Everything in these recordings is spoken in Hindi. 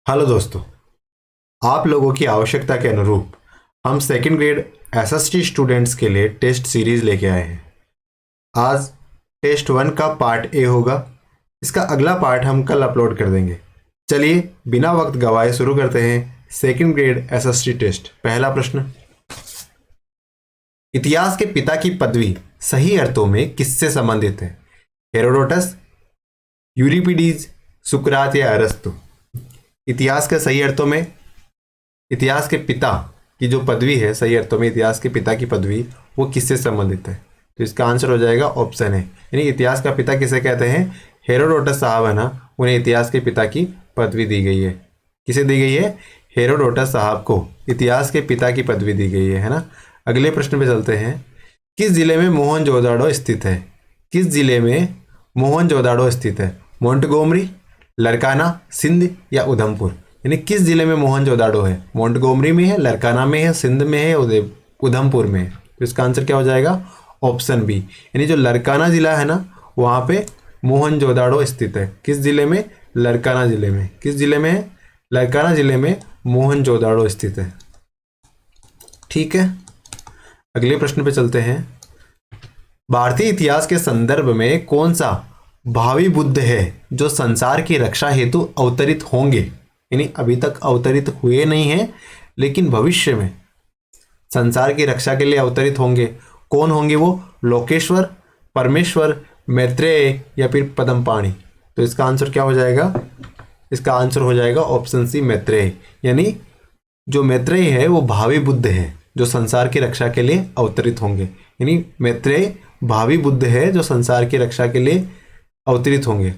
हेलो दोस्तों, आप लोगों की आवश्यकता के अनुरूप हम सेकंड ग्रेड एसएसटी स्टूडेंट्स के लिए टेस्ट सीरीज लेके आए हैं। आज टेस्ट 1 का पार्ट ए होगा। इसका अगला पार्ट हम कल अपलोड कर देंगे। चलिए बिना वक्त गवाए शुरू करते हैं सेकंड ग्रेड एसएसटी टेस्ट। पहला प्रश्न, इतिहास के पिता की पदवी सही अर्थों में किससे संबंधित है? हेरोडोटस, यूरिपिडीज, सुकरात या अरस्तु? इतिहास के सही अर्थों में इतिहास के पिता की जो पदवी है, सही अर्थों में इतिहास के पिता की पदवी वो किससे संबंधित है? तो इसका आंसर हो जाएगा ऑप्शन है, यानी इतिहास का पिता किसे कहते हैं? हेरोडोटस साहब है ना, उन्हें इतिहास के पिता की पदवी दी गई है। किसे दी गई है? हेरोडोटस साहब को इतिहास के पिता की पदवी दी गई है ना। अगले प्रश्न पे चलते हैं। किस जिले में मोहनजोदाड़ो स्थित है? किस जिले में मोहनजोदाड़ो स्थित है? मोंटगोमरी, लरकाना, सिंध या उधमपुर? यानी किस जिले में मोहनजोदाड़ो है? मोंटगोमरी में है, लरकाना में है, सिंध में है, उधमपुर में है। तो इसका आंसर क्या हो जाएगा? ऑप्शन बी, यानी जो लरकाना जिला है ना, वहाँ पे मोहनजोदाड़ो स्थित है। किस जिले में? लरकाना जिले में। किस जिले में है? लरकाना जिले में मोहनजोदाड़ो स्थित है। ठीक है, अगले प्रश्न पे चलते हैं। भारतीय इतिहास के संदर्भ में कौन सा भावी बुद्ध है जो संसार की रक्षा हेतु अवतरित होंगे? यानी अभी तक अवतरित हुए नहीं हैं, लेकिन भविष्य में संसार की रक्षा के लिए अवतरित होंगे। कौन होंगे वो? लोकेश्वर, परमेश्वर, मैत्रेय या फिर पद्मपाणि? तो इसका आंसर क्या हो जाएगा? इसका आंसर हो जाएगा ऑप्शन सी, मैत्रेय। यानी जो मैत्रेय है वो भावी बुद्ध है जो संसार की रक्षा के लिए अवतरित होंगे। यानी मैत्रेय भावी बुद्ध है जो संसार की रक्षा के लिए अवतरित होंगे।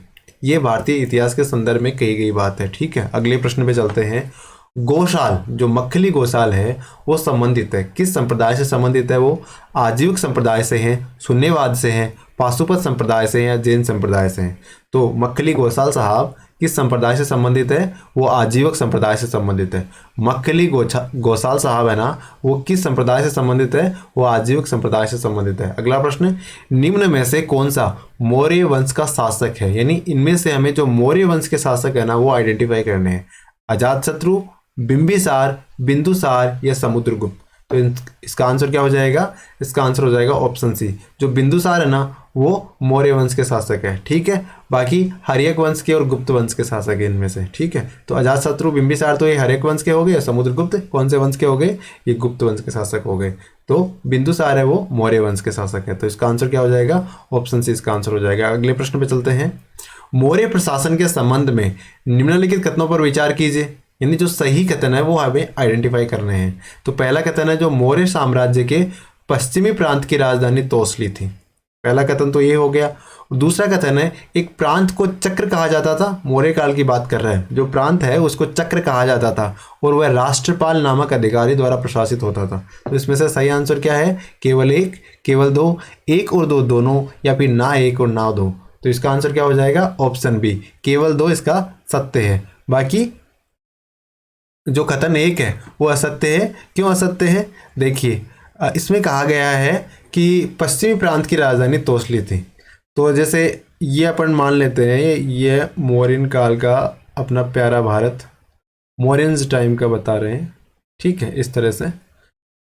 ये भारतीय इतिहास के संदर्भ में कही गई बात है। ठीक है, अगले प्रश्न पे चलते हैं। गौशाल, जो मक्खली गौशाल है वो संबंधित है, किस संप्रदाय से संबंधित है? वो आजीविक संप्रदाय से हैं, शून्यवाद से हैं, पाशुपत संप्रदाय से हैं या जैन संप्रदाय से हैं? तो मक्खली गौशाल साहब किस संप्रदाय से संबंधित है? वो आजीवक संप्रदाय से संबंधित है। मक्खली गौशाल साहब है ना, वो किस संप्रदाय से संबंधित है? वो आजीवक संप्रदाय से संबंधित है। अगला प्रश्न, निम्न में से कौन सा मौर्य वंश का शासक है? यानी इनमें से हमें जो मौर्य वंश के शासक है ना वो आइडेंटिफाई करने हैं। अजातशत्रु, बिंबिसार, बिंदुसार या समुद्रगुप्त? तो इसका आंसर क्या हो जाएगा? इसका आंसर हो जाएगा ऑप्शन सी, जो बिंदुसार है ना वो मौर्य वंश के शासक है। ठीक है, बाकी हर्यक वंश के और गुप्त वंश के शासक है इनमें से। ठीक है, तो अजातशत्रु, बिंबिसार तो ये हर्यक वंश के हो गए, समुद्रगुप्त कौन से वंश के हो गए? ये गुप्त वंश के शासक हो गए। तो बिंदुसार है वो मौर्य वंश के शासक है। तो इसका आंसर क्या हो जाएगा? ऑप्शन सी इसका आंसर हो जाएगा। अगले प्रश्न पे चलते हैं। मौर्य प्रशासन के संबंध में निम्नलिखित कथनों पर विचार कीजिए। यानी जो सही कथन है वो हमें आइडेंटिफाई करने हैं। तो पहला कथन है, जो मौर्य साम्राज्य के पश्चिमी प्रांत की राजधानी तोसली थी। पहला कथन तो ये हो गया। दूसरा कथन है, एक प्रांत को चक्र कहा जाता था। मौर्य काल की बात कर रहा है, जो प्रांत है उसको चक्र कहा जाता था और वह राष्ट्रपाल नामक अधिकारी द्वारा प्रशासित होता था। तो इसमें से सही आंसर क्या है? केवल एक, केवल दो, एक और दो दोनों, या फिर ना एक और ना दो? तो इसका आंसर क्या हो जाएगा? ऑप्शन बी, केवल दो इसका सत्य है। बाकी जो कथन एक है वो असत्य है। क्यों असत्य है? देखिए, इसमें कहा गया है कि पश्चिमी प्रांत की राजधानी तोसली थी। तो जैसे ये अपन मान लेते हैं ये मौर्यन काल का अपना प्यारा भारत, मौर्यंस टाइम का बता रहे हैं। ठीक है, इस तरह से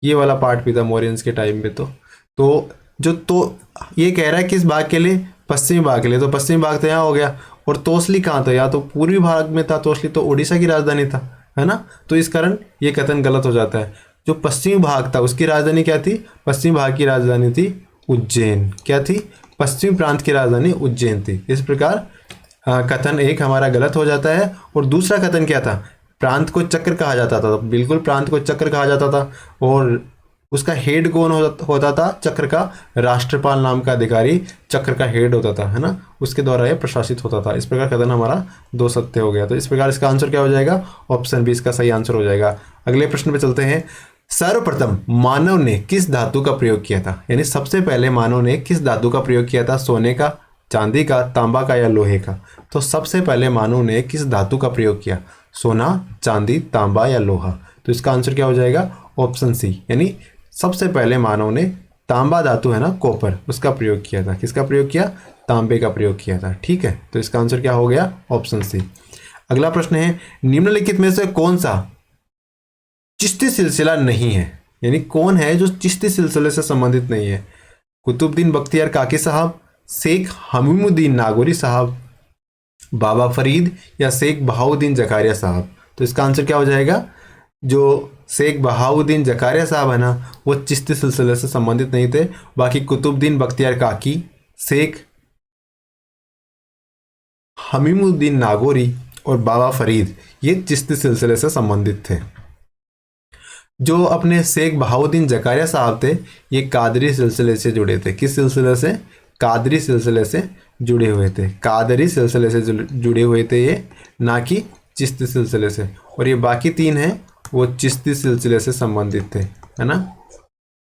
ये वाला पार्ट भी था मौर्यंस के टाइम में। तो जो तो ये कह रहा है किस भाग के लिए? पश्चिमी भाग के लिए। तो पश्चिमी भाग तो यहाँ हो गया, और तोसली कहाँ था? या तो पूर्वी भाग में था तोसली, तो उड़ीसा की राजधानी था, है ना। तो इस कारण ये कथन गलत हो जाता है। जो पश्चिमी भाग था उसकी राजधानी क्या थी? पश्चिमी भाग की राजधानी थी उज्जैन। क्या थी? पश्चिमी प्रांत की राजधानी उज्जैन थी। इस प्रकार कथन एक हमारा गलत हो जाता है। और दूसरा कथन क्या था? प्रांत को चक्र कहा जाता था। बिल्कुल प्रांत को चक्र कहा जाता था, और उसका हेड कौन होता था? चक्र का राष्ट्रपाल नाम का अधिकारी चक्र का हेड होता था, है ना, उसके द्वारा यह प्रशासित होता था। इस प्रकार कथन हमारा दो सत्य हो गया। तो इस प्रकार इसका आंसर क्या हो जाएगा? ऑप्शन बी इसका सही आंसर हो जाएगा। अगले प्रश्न पे चलते हैं। सर्वप्रथम मानव ने किस धातु का प्रयोग किया था? यानी सबसे पहले मानव ने किस धातु का प्रयोग किया था? सोने का, चांदी का, तांबा का या लोहे का? तो सबसे पहले मानव ने किस धातु का प्रयोग किया? सोना, चांदी, तांबा या लोहा? तो इसका आंसर क्या हो जाएगा? ऑप्शन सी, यानी सबसे पहले मानव ने तांबा धातु है ना, कॉपर, उसका प्रयोग किया था। किसका प्रयोग किया? तांबे का प्रयोग किया था। ठीक है, तो इसका आंसर क्या हो गया? Option C. अगला प्रश्न है, निम्नलिखित में से कौन सा चिश्ती सिलसिला नहीं है, यानी कौन है जो चिश्ती सिलसिले से संबंधित नहीं है? कुतुबुद्दीन बख्तियार काकी साहब, शेख हमीमुद्दीन नागौरी साहब, बाबा फरीद या शेख बहाउद्दीन जकारिया साहब? तो इसका आंसर क्या हो जाएगा? जो शेख बहाउद्दीन जकारिया साहब है ना, वो चिश्ती सिलसिले से संबंधित नहीं थे। बाकी कुतुबुद्दीन बख्तियार काकी, शेख हमीमुद्दीन नागौरी और बाबा फरीद ये चिश्ती सिलसिले से संबंधित थे। जो अपने शेख बहाउद्दीन जकारिया साहब थे, ये कादरी सिलसिले से जुड़े थे। किस सिलसिले से? कादरी सिलसिले से जुड़े हुए थे। कादरी सिलसिले से जुड़े हुए थे ये, ना कि चिश्ती सिलसिले से। और ये बाकी तीन हैं वो चिश्ती सिलसिले से संबंधित थे, है ना।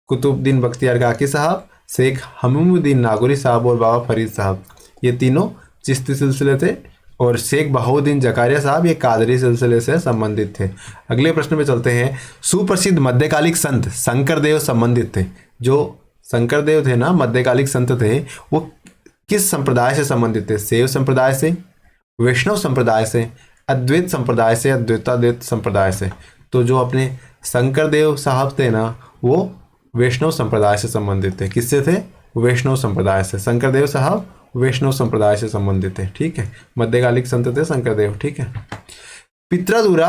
कुतुबुद्दीन बख्तियार काकी साहब, शेख हमीमुद्दीन नागौरी साहब और बाबा फरीद साहब, ये तीनों चिश्ती सिलसिले थे। और शेख बहाउद्दीन जकारिया साहब ये कादरी सिलसिले से संबंधित थे। अगले प्रश्न पे चलते हैं। सुप्रसिद्ध मध्यकालिक संत शंकरदेव संबंधित थे। जो शंकरदेव थे ना, मध्यकालिक संत थे, वो किस संप्रदाय से संबंधित थे? शैव संप्रदाय से, वैष्णव संप्रदाय से, अद्वैत संप्रदाय से, अद्वैताद्वैत संप्रदाय से? तो जो अपने शंकरदेव साहब थे ना, वो वैष्णव संप्रदाय से संबंधित थे। किससे थे? वैष्णव संप्रदाय से। शंकरदेव साहब वैष्णव संप्रदाय से संबंधित है, ठीक है। मध्यकालिक संत थे शंकरदेव, ठीक है। पित्रादुरा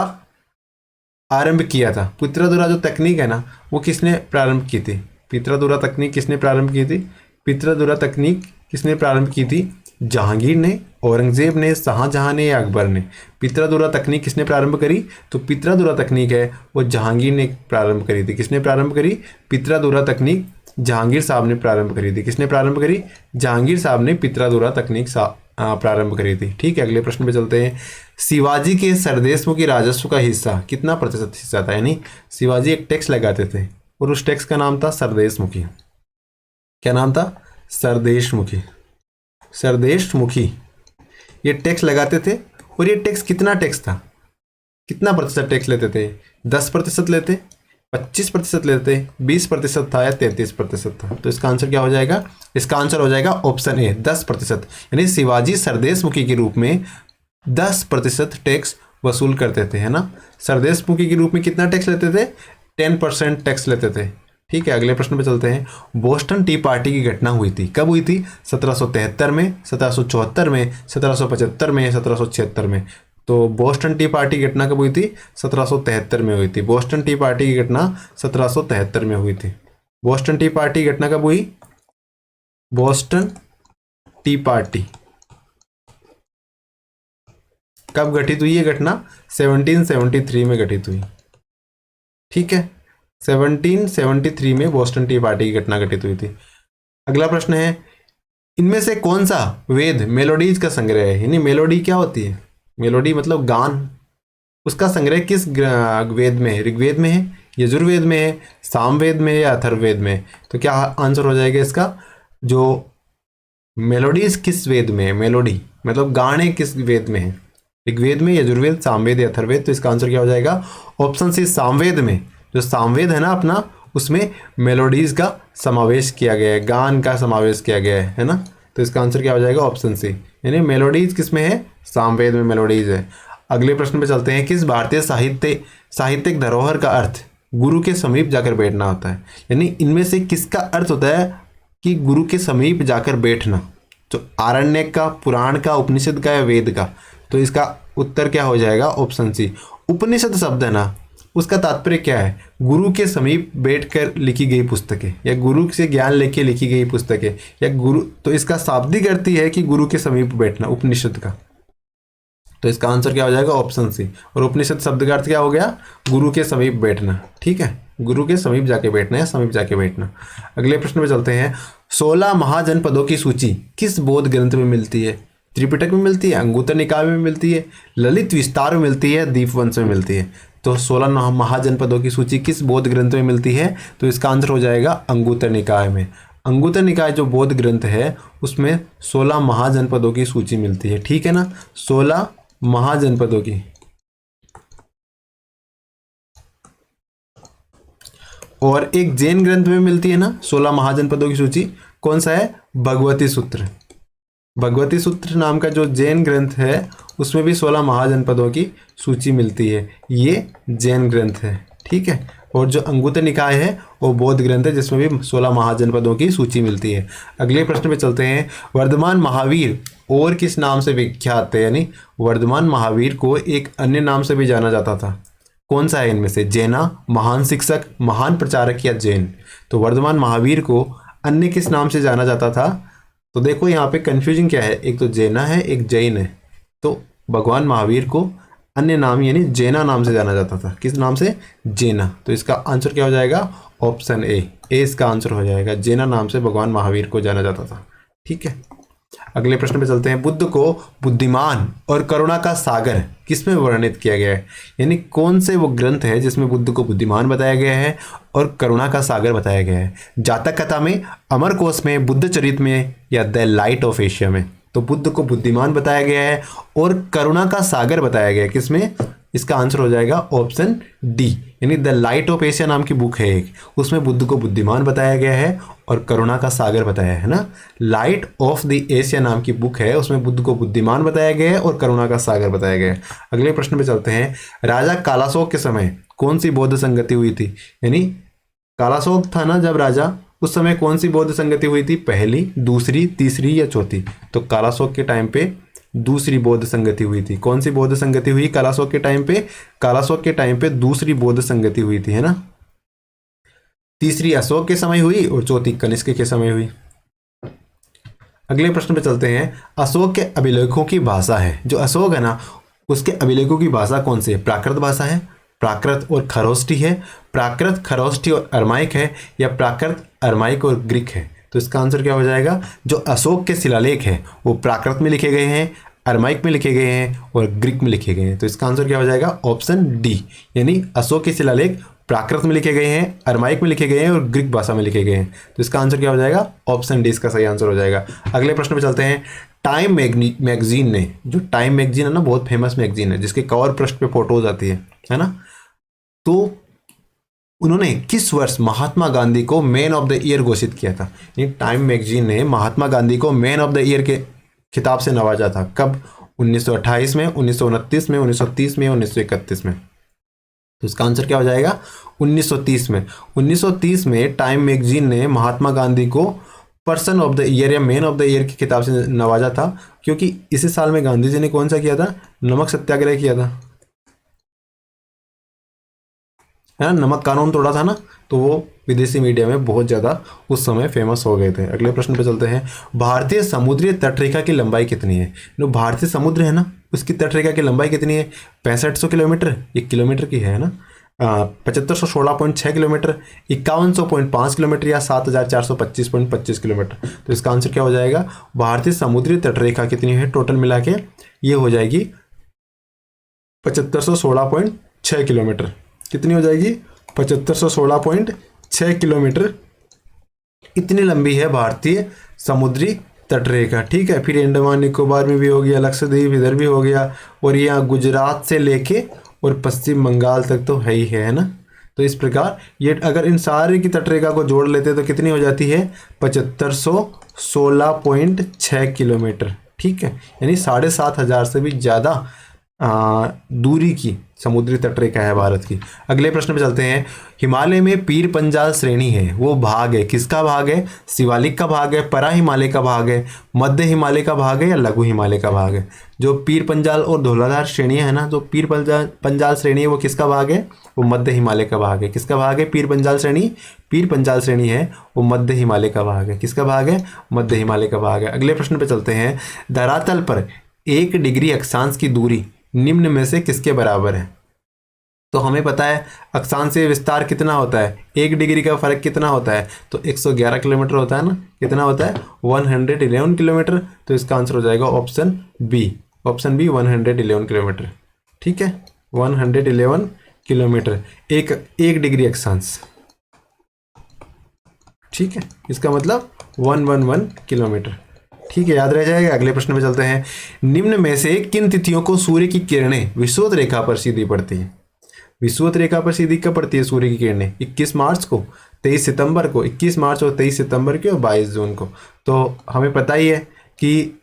आरंभ किया था। पित्रादुरा जो तकनीक है ना, वो किसने प्रारंभ की थी? पित्रादुरा तकनीक किसने प्रारंभ की थी? पित्रादुरा तकनीक किसने प्रारंभ की थी? जहांगीर ने, औरंगजेब ने, शाहजहां ने या अकबर ने? पित्रादुरा तकनीक किसने प्रारंभ करी? तो पित्रादुरा तकनीक है वो जहांगीर ने प्रारंभ करी थी। किसने प्रारंभ करी? पित्रादुरा तकनीक जहांगीर साहब ने प्रारंभ करी थी। किसने प्रारंभ करी? जहांगीर साहब ने पित्रादुरा तकनीक प्रारंभ करी थी, ठीक है। अगले प्रश्न पे चलते हैं। शिवाजी के सरदेशमुखी राजस्व का हिस्सा कितना प्रतिशत हिस्सा था? यानी शिवाजी एक टैक्स लगाते थे और उस टैक्स का नाम था सरदेशमुखी। क्या नाम था? सरदेशमुखी। सरदेशमुखी ये टैक्स लगाते थे। और ये टैक्स कितना टैक्स था? कितना प्रतिशत टैक्स लेते थे? 10% लेते, 25% लेते, 20% था या 33% था? तो इसका आंसर क्या हो जाएगा? इसका आंसर हो जाएगा ऑप्शन ए, 10%। यानी शिवाजी सरदेशमुखी के रूप में 10% टैक्स वसूल करते थे, है ना। सरदेशमुखी के रूप में कितना टैक्स लेते थे? 10% टैक्स लेते थे, ठीक है। अगले प्रश्न पे चलते हैं। बोस्टन टी पार्टी की घटना हुई थी, कब हुई थी? 1773 में, 1774 में, 1775 में, 1776 में? तो बोस्टन टी पार्टी की घटना कब हुई थी? 1773 में हुई थी। बोस्टन टी पार्टी की घटना 1773 में हुई थी। बोस्टन टी पार्टी की घटना कब हुई? बोस्टन टी पार्टी कब घटित हुई? ये घटना 1773 में घटित हुई, ठीक है। 1773 में बोस्टन टी पार्टी की घटना घटित हुई थी। अगला प्रश्न है, इनमें से कौन सा वेद मेलोडीज का संग्रह है? यानी मेलोडी क्या होती है? मेलोडी मतलब गान। उसका संग्रह किस वेद में है? ऋग्वेद में है, यजुर्वेद में है, सामवेद में है या अथर्ववेद में? तो क्या आंसर हो जाएगा इसका? जो मेलोडीज किस वेद में है? मेलोडी मतलब गाने किस वेद में है? ऋग्वेद में, यजुर्वेद, सामवेद या अथर्ववेद? तो इसका आंसर क्या हो जाएगा? ऑप्शन सी, सामवेद में। जो सामवेद है ना अपना, उसमें मेलोडीज का समावेश किया गया है, गान का समावेश किया गया है ना। तो इसका आंसर क्या हो जाएगा? ऑप्शन सी, यानी मेलोडीज किस में है? सामवेद में मेलोडीज है। अगले प्रश्न पे चलते हैं। किस भारतीय साहित्यिक धरोहर का अर्थ गुरु के समीप जाकर बैठना होता है? यानी इनमें से किसका अर्थ होता है कि गुरु के समीप जाकर बैठना? तो आरण्यक का, पुराण का, उपनिषद का या वेद का? तो इसका उत्तर क्या हो जाएगा? ऑप्शन सी। उपनिषद शब्द है ना, उसका तात्पर्य क्या है? गुरु के समीप बैठकर लिखी गई पुस्तकें या गुरु से ज्ञान लेके लिखी गई पुस्तकें या गुरु, तो इसका शाब्दिक अर्थ है कि गुरु के समीप बैठना, उपनिषद का। तो इसका आंसर क्या हो जाएगा? Option C. और उपनिषद शब्द का अर्थ क्या हो गया? गुरु के समीप बैठना, ठीक है। गुरु के समीप जाके बैठना या समीप जाके बैठना। अगले प्रश्न पे चलते हैं। 16 महाजनपदों की सूची किस बौद्ध ग्रंथ में मिलती है? त्रिपिटक में मिलती है, अंगुत्तर निकाय में मिलती है, ललित विस्तार में मिलती है, दीपवंश में मिलती है? तो 16 महाजनपदों की सूची किस बौद्ध ग्रंथ में मिलती है? तो इसका आंसर हो जाएगा अंगुत्तर निकाय में। अंगुत्तर निकाय जो बौद्ध ग्रंथ है उसमें 16 महाजनपदों की सूची मिलती है, ठीक है ना। 16 महाजनपदों की। और एक जैन ग्रंथ में मिलती है ना 16 महाजनपदों की सूची, कौन सा है? भगवती सूत्र। भगवती सूत्र नाम का जो जैन ग्रंथ है उसमें भी 16 महाजनपदों की सूची मिलती है, ये जैन ग्रंथ है, ठीक है। और जो अंगुत्तर निकाय है वो बौद्ध ग्रंथ है जिसमें भी 16 महाजनपदों की सूची मिलती है। अगले प्रश्न पे चलते हैं। वर्धमान महावीर और किस नाम से विख्यात है, यानी वर्धमान महावीर को एक अन्य नाम से भी जाना जाता था, कौन सा है इनमें से? जैना, महान शिक्षक, महान प्रचारक या जैन? तो वर्धमान महावीर को अन्य किस नाम से जाना जाता था? तो देखो यहाँ पे कंफ्यूजन क्या है, एक तो जैना है, एक जैन है। तो भगवान महावीर को अन्य नाम यानी जैना नाम से जाना जाता था। किस नाम से? जैना। तो इसका आंसर क्या हो जाएगा? ऑप्शन ए इसका आंसर हो जाएगा। जैना नाम से भगवान महावीर को जाना जाता था, ठीक है। अगले प्रश्न पे चलते हैं। बुद्ध को बुद्धिमान और करुणा का सागर किसमें वर्णित किया गया है, यानी कौन से वो ग्रंथ है जिसमें बुद्ध को बुद्धिमान बताया गया है और करुणा का सागर बताया गया है? जातक कथा में, अमरकोश में, बुद्ध चरित में या द लाइट ऑफ एशिया में? तो बुद्ध को बुद्धिमान बताया गया है और करुणा का सागर बताया गया है, किसमें? इसका आंसर हो जाएगा ऑप्शन डी, यानी द लाइट ऑफ एशिया नाम की बुक है एक, उसमें बुद्ध को बुद्धिमान बताया गया है और करुणा का सागर बताया है ना। लाइट ऑफ द एशिया नाम की बुक है, उसमें बुद्ध को बुद्धिमान बताया गया है और करुणा का सागर बताया गया है। अगले प्रश्न पे चलते हैं। राजा कालाशोक के समय कौन सी बौद्ध संगति हुई थी, यानी कालाशोक था ना जब राजा, उस समय कौन सी बौद्ध संगति हुई थी? पहली, दूसरी, तीसरी या चौथी? तो कालाशोक के टाइम पे दूसरी बौद्ध संगति हुई थी। कौन सी बौद्ध संगति हुई कालाशोक के टाइम पे? कालाशोक के टाइम पे दूसरी बौद्ध संगति हुई थी, है ना। तीसरी अशोक के समय हुई और चौथी कनिष्क के समय हुई। अगले प्रश्न पे चलते हैं। अशोक के अभिलेखों की भाषा है, जो अशोक है ना उसके अभिलेखों की भाषा कौन सी है? प्राकृत भाषा है, प्राकृत और खरोष्टी है, प्राकृत, खरोष्टी और अरमाइक है या प्राकृत, अरमाइक और ग्रीक है? तो इसका आंसर क्या हो जाएगा? जो अशोक के शिलालेख हैं वो प्राकृत में लिखे गए हैं, अरमाइक में लिखे गए हैं और ग्रीक में लिखे गए हैं। तो इसका आंसर क्या हो जाएगा? ऑप्शन डी, यानी अशोक के शिलालेख प्राकृत में लिखे गए हैं, अरमाइक में लिखे गए हैं और ग्रीक भाषा में लिखे गए हैं। तो इसका आंसर क्या हो जाएगा? ऑप्शन डी इसका सही आंसर हो जाएगा। अगले प्रश्न पे चलते हैं। टाइम मैगजीन ने, जो टाइम मैगजीन है ना बहुत फेमस मैगजीन है जिसके कवर पृष्ठ पे फोटोज आती है ना, तो उन्होंने किस वर्ष महात्मा गांधी को मैन ऑफ द ईयर घोषित किया था? ये टाइम मैगजीन ने महात्मा गांधी को मैन ऑफ द ईयर के खिताब से नवाजा था। कब? 1928 में, 1929 में, 1930 में, 1931 में? तो इसका आंसर क्या हो जाएगा? 1930 में। 1930 में टाइम मैगजीन ने महात्मा गांधी को पर्सन ऑफ द ईयर या मैन ऑफ द ईयर के खिताब से नवाजा था, क्योंकि इसी साल में गांधी जी ने कौन सा किया था? नमक सत्याग्रह किया था, है ना। नमक कानून तोड़ा था ना, तो वो विदेशी मीडिया में बहुत ज़्यादा उस समय फेमस हो गए थे। अगले प्रश्न पे चलते हैं। भारतीय समुद्री तटरेखा की लंबाई कितनी है? जो भारतीय समुद्र है ना उसकी तटरेखा की लंबाई कितनी है? 6500 किलोमीटर, 1 किलोमीटर की है ना। 7516.6 किलोमीटर, 5100.5 किलोमीटर या 7425.25 किलोमीटर? तो इसका आंसर क्या हो जाएगा? भारतीय समुद्री तटरेखा कितनी है टोटल मिला के? ये हो जाएगी 7516.6 किलोमीटर। कितनी हो जाएगी? 7516.6 किलोमीटर। इतनी लंबी है भारतीय समुद्री तटरेखा, ठीक है। फिर अंडमान निकोबार में भी हो गया, लक्षद्वीप इधर भी हो गया, और यहाँ गुजरात से लेके और पश्चिम बंगाल तक तो है ही है ना। तो इस प्रकार ये अगर इन सारे की तटरेखा को जोड़ लेते तो कितनी हो जाती है? 7516.6 किलोमीटर, ठीक है। यानी 7500 से भी ज़्यादा दूरी की समुद्री तटरेखा है भारत की। अगले प्रश्न पे चलते हैं। हिमालय में पीर पंजाल श्रेणी है, वो भाग है, किसका भाग है? शिवालिक का भाग है, परा हिमालय का भाग है, मध्य हिमालय का भाग है या लघु हिमालय का भाग है? जो पीर पंजाल और धौलाधार श्रेणियाँ है ना, जो पीर पंजाल श्रेणी है वो किसका भाग है? वो मध्य हिमालय का भाग है। किसका भाग है पीर पंजाल श्रेणी? पीर पंजाल श्रेणी है वो मध्य हिमालय का भाग है। किसका भाग है? मध्य हिमालय का भाग है। अगले प्रश्न पे चलते हैं। धरातल पर 1 डिग्री अक्षांश की दूरी निम्न में से किसके बराबर है? तो हमें पता है अक्षांशीय विस्तार कितना होता है, 1 डिग्री का फर्क कितना होता है? तो 111 किलोमीटर होता है ना। कितना होता है? 111 किलोमीटर। तो इसका आंसर हो जाएगा ऑप्शन बी, 111 किलोमीटर, ठीक है। 111 किलोमीटर, एक डिग्री अक्षांश, ठीक है। इसका मतलब 111 किलोमीटर, ठीक है, याद रह जाएगा। अगले प्रश्न पे चलते हैं। निम्न में से किन तिथियों को सूर्य की किरणें विषुवत रेखा पर सीधी पड़ती हैं? विषुवत रेखा पर सीधी कब पड़ती है सूर्य की किरणें? 21 मार्च को, 23 सितंबर को, 21 मार्च और 23 सितंबर को और 22 जून को। तो हमें पता ही है कि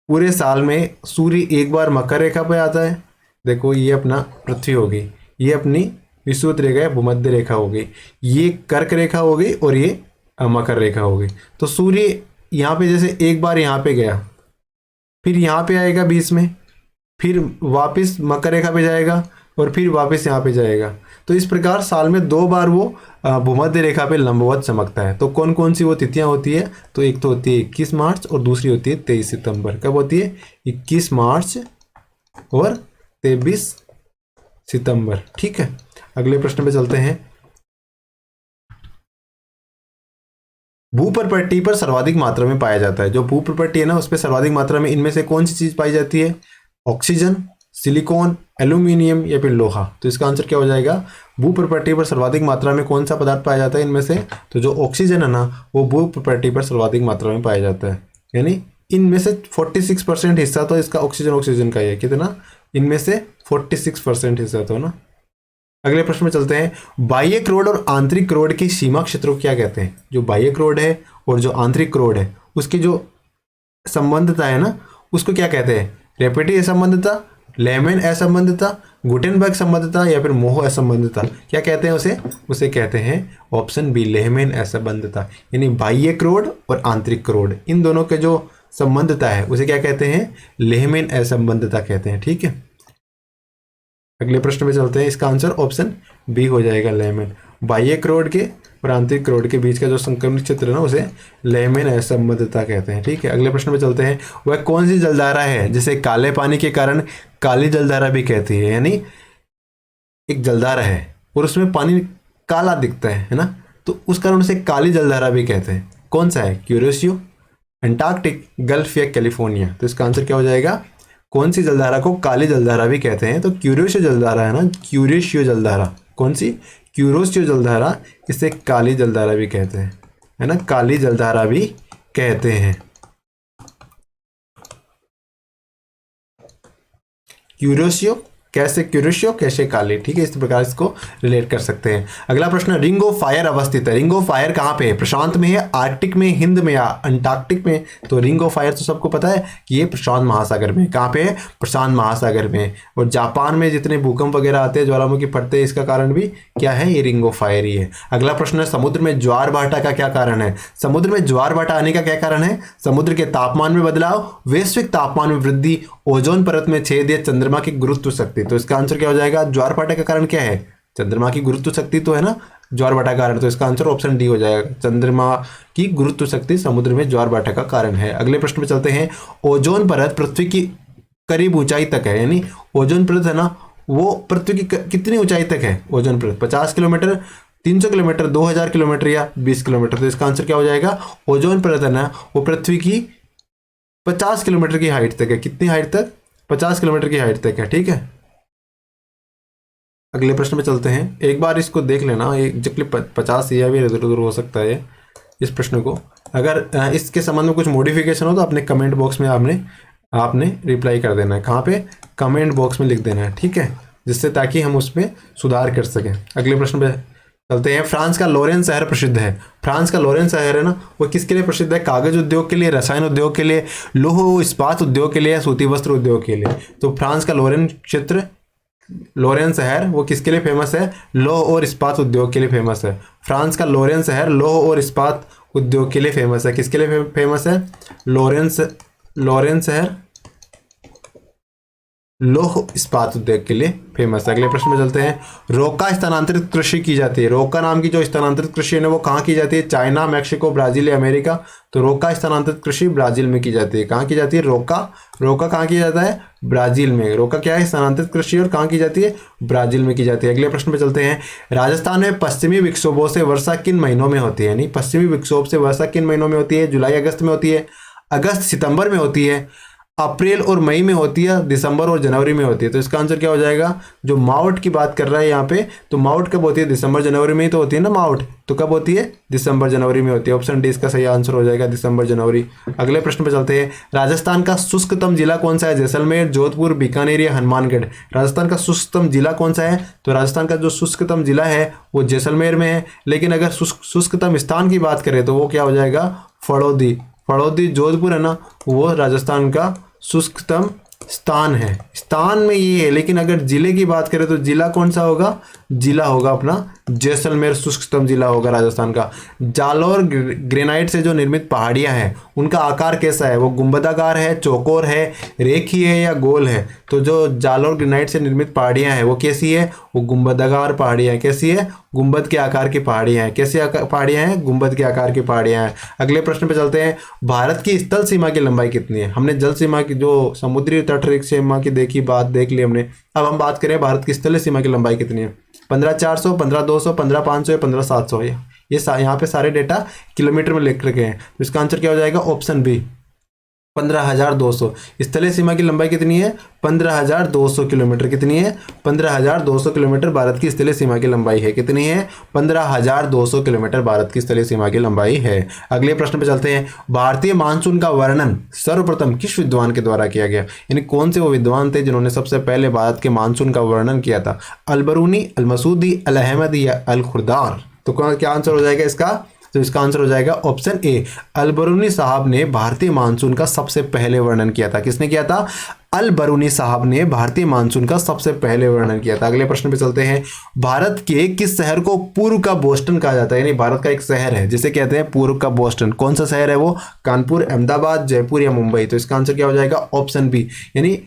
पूरे साल में सूर्य एक बार मकर रेखा पे आता है। देखो ये अपना पृथ्वी हो गई, ये अपनी विषुवत रेखा है, भूमध्य रेखा हो गई, ये कर्क रेखा हो गई और ये मकर रेखा हो गई। तो सूर्य यहाँ पे जैसे एक बार यहाँ पे गया, फिर यहाँ पे आएगा बीच में, फिर वापस मकर रेखा पे जाएगा और फिर वापस यहाँ पे जाएगा। तो इस प्रकार साल में 2 बार वो भूमध्य रेखा पे लंबवत चमकता है। तो कौन कौन सी वो तिथियां होती है? तो एक तो होती है 21 मार्च और दूसरी होती है 23 सितंबर। कब होती है? 21 मार्च और 23 सितंबर। ठीक है, अगले प्रश्न पे चलते हैं। भूप्रपट्टी पर सर्वाधिक मात्रा में पाया जाता है, जो भूप्रपट्टी है ना उस पर सर्वाधिक मात्रा में इनमें से कौन सी चीज पाई जाती है? ऑक्सीजन, सिलिकॉन, एल्यूमिनियम या फिर लोहा। तो इसका आंसर क्या हो जाएगा? भूप्रपट्टी पर सर्वाधिक मात्रा में कौन सा पदार्थ पाया जाता है इनमें से? तो जो ऑक्सीजन है ना वो भूप्रपट्टी पर सर्वाधिक मात्रा में पाया जाता है। यानी इनमें से 46% हिस्सा तो इसका ऑक्सीजन का ही है। कितना? इनमें से 46% हिस्सा तो ना। अगले प्रश्न में चलते हैं। बाह्य क्रोड और आंतरिक क्रोड की सीमा क्षेत्र को क्या कहते हैं? जो बाह्य क्रोड है और जो आंतरिक क्रोड है उसकी जो संबंधता है ना उसको क्या कहते हैं? रेपेटी असंबंधता, लेमैन असंबंधता, गुटेनबर्ग संबंधता या फिर मोह असंबंधता। क्या कहते हैं उसे? उसे कहते हैं ऑप्शन बी, लेमैन असंबंधता। यानी बाह्य क्रोड और आंतरिक क्रोड इन दोनों के जो संबंधता है उसे क्या कहते हैं? लेमैन असंबंधता कहते हैं। ठीक है, अगले प्रश्न में चलते हैं। इसका आंसर ऑप्शन बी हो जाएगा, लेमैन। बाह्य क्रोड के और आंतरिक क्रोड के बीच का जो संक्रमित क्षेत्र है ना उसे लेमैन असंबंधता कहते हैं। ठीक है, अगले प्रश्न में चलते हैं। वह कौन सी जलधारा है जिसे काले पानी के कारण काली जलधारा भी कहती है? यानी एक जलधारा है और उसमें पानी काला दिखता है ना, तो उस कारण उसे काली जलधारा भी कहते हैं। कौन सा है? क्यूरेशियो, अंटार्कटिक, गल्फ या कैलिफोर्निया। तो इसका आंसर क्या हो जाएगा? कौन सी जलधारा को काली जलधारा भी कहते हैं? तो क्यूरेशियो जलधारा है ना, क्यूरेशियो जलधारा। कौन सी? क्यूरेशियो जलधारा, इसे काली जलधारा भी कहते हैं, है ना, काली जलधारा भी कहते हैं। क्यूरेशियो कैसे काली। ठीक है, इस प्रकार इसको रिलेट कर सकते हैं। अगला प्रश्न, रिंग ऑफ फायर अवस्थित है। रिंग ऑफ फायर कहाँ पे है? प्रशांत में है, आर्कटिक में, हिंद में या अंटार्कटिक में? तो रिंग ऑफ फायर तो सबको पता है कि ये प्रशांत महासागर में। कहाँ पे है? प्रशांत महासागर में। और जापान में जितने भूकंप वगैरह आते हैं, ज्वालामुखी फटते हैं, इसका कारण भी क्या है? ये रिंग ऑफ फायर ही है। अगला प्रश्न, समुद्र में ज्वार भाटा का क्या कारण है? समुद्र में ज्वार भाटा आने का क्या कारण है? समुद्र के तापमान में बदलाव, वैश्विक तापमान में वृद्धि, ओजोन परत में छेद या चंद्रमा की गुरुत्व शक्ति। तो इसका आंसर क्या हो जाएगा? ज्वार भाटा का कारण क्या है? चंद्रमा की गुरुत्व शक्ति तो है ना ज्वार भाटा का कारण। तो इसका आंसर ऑप्शन डी हो जाएगा, चंद्रमा की गुरुत्व शक्ति समुद्र में ज्वार भाटा का कारण है। अगले प्रश्न में चलते हैं। ओजोन परत पृथ्वी की करीब ऊंचाई तक है, यानी ओजोन परत है ना वो पृथ्वी की कितनी ऊंचाई तक है? ओजोन परत 50 किलोमीटर, 300 किलोमीटर, 2000 किलोमीटर या 20 किलोमीटर। तो इसका आंसर क्या हो जाएगा? ओजोन परत है ना वो पृथ्वी की 50 किलोमीटर की हाइट तक है। कितनी हाइट तक? 50 किलोमीटर की हाइट तक है। ठीक है, अगले प्रश्न में चलते हैं। एक बार इसको देख लेना, एग्जैक्टली 50 या भी इधर उधर हो सकता है इस प्रश्न को। अगर इसके संबंध में कुछ मॉडिफिकेशन हो तो अपने कमेंट बॉक्स में आपने रिप्लाई कर देना है। कहाँ पे? कमेंट बॉक्स में लिख देना है। ठीक है, जिससे ताकि हम उसमें सुधार कर सकें। अगले प्रश्न पे चलते हैं। फ्रांस का लोरेंस शहर प्रसिद्ध है। फ्रांस का लोरेंस शहर है ना वो किसके लिए प्रसिद्ध है? कागज उद्योग के लिए, रसायन उद्योग के लिए, लौह इस्पात उद्योग के लिए या सूती वस्त्र उद्योग के लिए? तो फ्रांस का लोरेंस शहर वो किसके लिए फेमस है? लौह और इस्पात उद्योग के लिए फेमस है। फ्रांस का लोरेंस शहर लौह और इस्पात उद्योग के लिए फेमस है। किसके लिए फेमस है? लोरेंस शहर लौह इस्पात उद्योग के लिए फेमस है। अगले प्रश्न में चलते हैं। रोका स्थानांतरित कृषि की जाती है। रोका नाम की जो स्थानांतरित कृषि है वो कहाँ की जाती है? चाइना, मैक्सिको, ब्राजील या अमेरिका? तो रोका स्थानांतरित कृषि ब्राजील में की जाती है। कहाँ की जाती है? रोका कहाँ किया जाता है? ब्राजील में। रोका क्या है? स्थानांतरित कृषि और कहाँ की जाती है? ब्राजील में की जाती है। अगले प्रश्न पे चलते हैं। राजस्थान में पश्चिमी विक्षोभों से वर्षा किन महीनों में होती है? यानी पश्चिमी विक्षोभ से वर्षा किन महीनों में होती है? जुलाई अगस्त में होती है, अगस्त सितंबर में होती है, अप्रैल और मई में होती है, दिसंबर और जनवरी में होती है? तो इसका आंसर क्या हो जाएगा? जो मावट की बात कर रहा है यहाँ पे, तो मावट कब होती है? दिसंबर जनवरी में ही तो होती है ना मावट। तो कब होती है? दिसंबर जनवरी में होती है। ऑप्शन डी इसका सही आंसर हो जाएगा, दिसंबर जनवरी। अगले प्रश्न पे चलते हैं। राजस्थान का शुष्कतम जिला कौन सा है? जैसलमेर, जोधपुर, बीकानेर या हनुमानगढ़? राजस्थान का शुष्कतम जिला कौन सा है? तो राजस्थान का जो शुष्कतम जिला है वो जैसलमेर में है। लेकिन अगर शुष्कतम स्थान की बात करें तो वो क्या हो जाएगा? फड़ौदी। जोधपुर है ना वो राजस्थान का शुष्कतम स्थान है। स्थान में ये है, लेकिन अगर जिले की बात करें तो जिला कौन सा होगा? जिला होगा अपना जैसलमेर, शुष्कतम जिला होगा राजस्थान का। जालोर ग्रेनाइट से जो निर्मित पहाड़ियां हैं उनका आकार कैसा है? वो गुंबदाकार है, चौकोर है, रेखीय है या गोल है? तो जो जालोर ग्रेनाइट से निर्मित पहाड़ियां हैं वो कैसी है? वो गुंबदाकार पहाड़ियां। कैसी है? गुंबद के आकार की पहाड़ियां हैं। कैसी पहाड़ियां हैं? गुंबद के आकार की पहाड़ियां हैं। अगले प्रश्न पे चलते हैं। भारत की स्थल सीमा की लंबाई कितनी है? हमने जल सीमा की, जो समुद्री तटरेख सीमा की बात देख ली हमने। अब हम बात करें भारत की स्थलीय सीमा की लंबाई कितनी है? 15,400, 15,200, 15,500 या 15,700? ये यहाँ पे सारे डेटा किलोमीटर में लिख रखे हैं, तो इसका आंसर क्या हो जाएगा? Option B 15,200। स्थलीय सीमा की लंबाई कितनी है? 15,200 किलोमीटर। कितनी है? 15,200 किलोमीटर भारत की स्थलीय सीमा की लंबाई है। कितनी है? 15,200 किलोमीटर भारत की स्थलीय सीमा की लंबाई है। अगले प्रश्न पे चलते हैं। भारतीय मानसून का वर्णन सर्वप्रथम किस विद्वान के द्वारा किया गया? यानी कौन से वो विद्वान थे जिन्होंने सबसे पहले भारत के मानसून का वर्णन किया था? अल-बरूनी, अल-मसूदी, अल-अहमदी या अल-खुरदार? तो क्या आंसर हो जाएगा इसका? तो इसका आंसर हो जाएगा ऑप्शन ए। अल-बरूनी साहब ने भारतीय मानसून का सबसे पहले वर्णन किया था। किसने किया था? अल-बरूनी साहब ने भारतीय मानसून का सबसे पहले वर्णन किया था। अगले प्रश्न पे चलते हैं। भारत के किस शहर को पूर्व का बोस्टन कहा जाता है? यानी भारत का एक शहर है जिसे कहते हैं पूर्व का बोस्टन। कौन सा शहर है वो? कानपुर, अहमदाबाद, जयपुर या मुंबई? तो इसका आंसर क्या हो जाएगा? Option B. यानी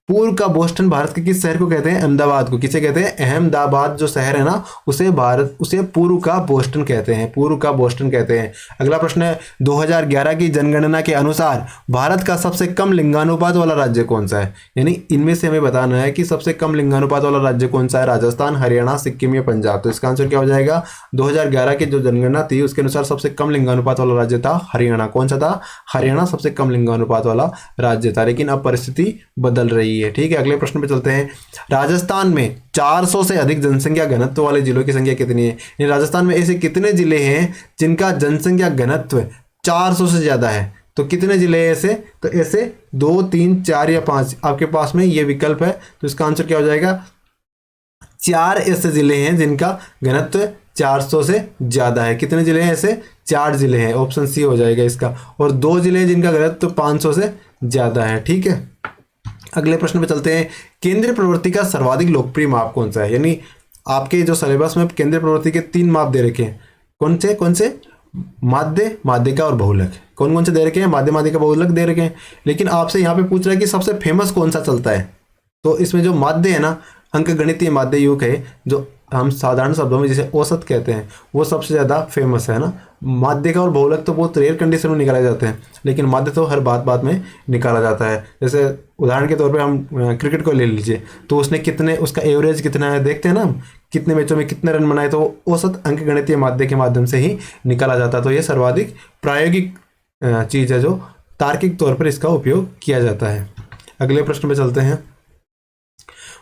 पूर्व का बोस्टन भारत के किस शहर को कहते हैं? अहमदाबाद को। किसे कहते हैं? अहमदाबाद जो शहर है ना उसे पूर्व का बोस्टन कहते हैं। पूर्व का बोस्टन कहते हैं। अगला प्रश्न है। 2011 की जनगणना के अनुसार भारत का सबसे कम लिंगानुपात वाला राज्य कौन सा है? यानी इनमें से हमें बताना है कि सबसे कम लिंगानुपात वाला राज्य कौन सा है? राजस्थान, हरियाणा, सिक्किम या पंजाब? तो इसका आंसर क्या हो जाएगा? 2011 की जो जनगणना थी उसके अनुसार सबसे कम लिंगानुपात वाला राज्य था हरियाणा। कौन सा था? हरियाणा सबसे कम लिंगानुपात वाला राज्य था, लेकिन अब परिस्थिति बदल रही है। ठीक है, अगले प्रश्न पे चलते हैं। राजस्थान में 400 से अधिक जनसंख्या घनत्व वाले जिलों की संख्या कितनी है? राजस्थान में ऐसे कितने जिले हैं जिनका जनसंख्या घनत्व 400 से ज्यादा है? तो कितने जिले हैं ऐसे? तो ऐसे 2, 3, 4 या 5 आपके पास में ये विकल्प है। तो इसका आंसर क्या हो जाएगा? 4 ऐसे जिले हैं जिनका घनत्व 400 से ज्यादा है। कितने जिले हैं ऐसे? 4 जिले हैं। ऑप्शन सी हो जाएगा इसका। और 2 जिले हैं जिनका घनत्व 500 से ज्यादा है। ठीक है, अगले प्रश्न पे चलते हैं। केंद्रीय प्रवृत्ति का सर्वाधिक लोकप्रिय माप कौन सा है? यानी आपके जो सिलेबस में केंद्रीय प्रवृत्ति के 3 माप दे रखे हैं। कौन से? माध्य, माध्यिका और बहुलक। कौन कौन से दे रखे हैं? माध्य, माध्यिका, बहुलक दे रखे हैं। लेकिन आपसे यहाँ पे पूछ रहा है कि सबसे फेमस कौन सा चलता है? तो इसमें जो माध्य है ना, अंकगणितीय माध्य युग है, जो हम साधारण शब्दों में जिसे औसत कहते हैं, वो सबसे ज़्यादा फेमस है ना। माध्यिका और बहुलक तो बहुत रेयर कंडीशन में निकाले जाते हैं, लेकिन माध्य तो हर बात में निकाला जाता है। जैसे उदाहरण के तौर पे हम क्रिकेट को ले लीजिए, तो उसने कितने, उसका एवरेज कितना है देखते हैं ना, कितने मैचों में कितने रन बनाए, तो औसत अंकगणितीय माध्य के माध्यम से ही निकाला जाता है। तो ये सर्वाधिक प्रायोगिक चीज़ है जो तार्किक तौर पर इसका उपयोग किया जाता है। अगले प्रश्न पे चलते हैं।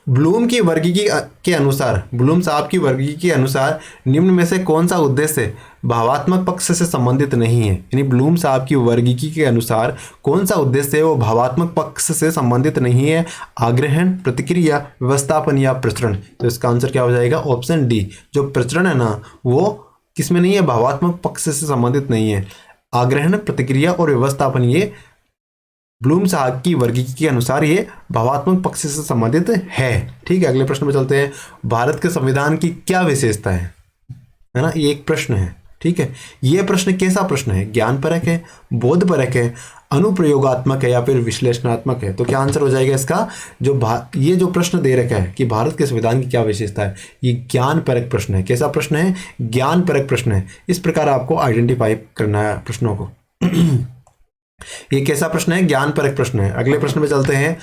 ब्लूम की वर्गीकी के अनुसार, ब्लूम साहब की वर्गीकी के अनुसार निम्न में से कौन सा उद्देश्य भावात्मक पक्ष से संबंधित नहीं है? यानी ब्लूम साहब की वर्गीकी के अनुसार कौन सा उद्देश्य है वो भावात्मक पक्ष से संबंधित नहीं है? आग्रहण, प्रतिक्रिया, व्यवस्थापन या प्रचरण? तो इसका आंसर क्या हो जाएगा? Option D. जो प्रचरण है ना वो किसमें नहीं है? भावात्मक पक्ष से संबंधित नहीं है। आग्रहण, प्रतिक्रिया और व्यवस्थापन ये ब्लूम साहब की वर्गीकी के अनुसार ये भावात्मक पक्ष से संबंधित है। ठीक है, अगले प्रश्न पे चलते हैं। भारत के संविधान की क्या विशेषता है ना? ये एक प्रश्न है। ठीक है, ये प्रश्न कैसा प्रश्न है? ज्ञानपरक है, बोधपरक है, अनुप्रयोगात्मक है या फिर विश्लेषणात्मक है? तो क्या आंसर हो जाएगा इसका? ये जो प्रश्न दे रखा है कि भारत के संविधान की क्या विशेषता है, ये ज्ञानपरक प्रश्न है। कैसा प्रश्न है? ज्ञानपरक प्रश्न है। इस प्रकार आपको आइडेंटिफाई करना है प्रश्नों को। ये कैसा प्रश्न है? ज्ञानपरक प्रश्न है। अगले प्रश्न पे चलते हैं।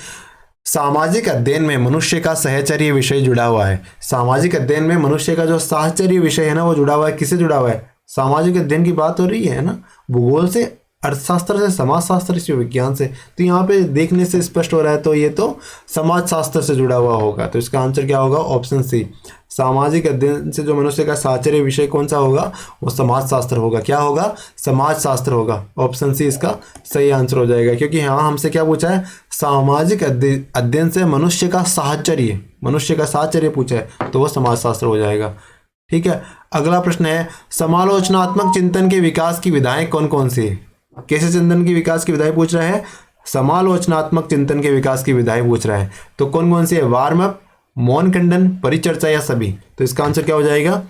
सामाजिक अध्ययन में मनुष्य का साहचर्य विषय जुड़ा हुआ है। सामाजिक अध्ययन में मनुष्य का जो साहचर्य विषय है ना वो जुड़ा हुआ है। किससे जुड़ा हुआ है? सामाजिक अध्ययन की बात हो रही है ना, भूगोल से, अर्थशास्त्र से, समाजशास्त्र से, विज्ञान से। तो यहाँ पे देखने से स्पष्ट हो रहा है तो ये तो समाजशास्त्र से जुड़ा हुआ होगा। तो इसका आंसर क्या होगा? Option C. सामाजिक अध्ययन से जो मनुष्य का साहचर्य विषय कौन सा होगा? वो समाजशास्त्र होगा। क्या होगा? समाजशास्त्र होगा। ऑप्शन सी इसका सही आंसर हो जाएगा, क्योंकि यहाँ हमसे क्या पूछा है? सामाजिक अध्ययन से मनुष्य का साहचर्य पूछा है, तो वो समाजशास्त्र हो जाएगा। ठीक है, अगला प्रश्न है। समालोचनात्मक चिंतन के विकास की विधाएं कौन कौन सी है? कैसे चिंतन की विकास की विधाएं पूछ रहा है? समालोचनात्मक चिंतन के विकास की विधाएं पूछ रहा है, तो कौन कौन सी है? वार्म अप, मौन खंडन, परिचर्चा या सभी? तो इसका आंसर क्या हो जाएगा?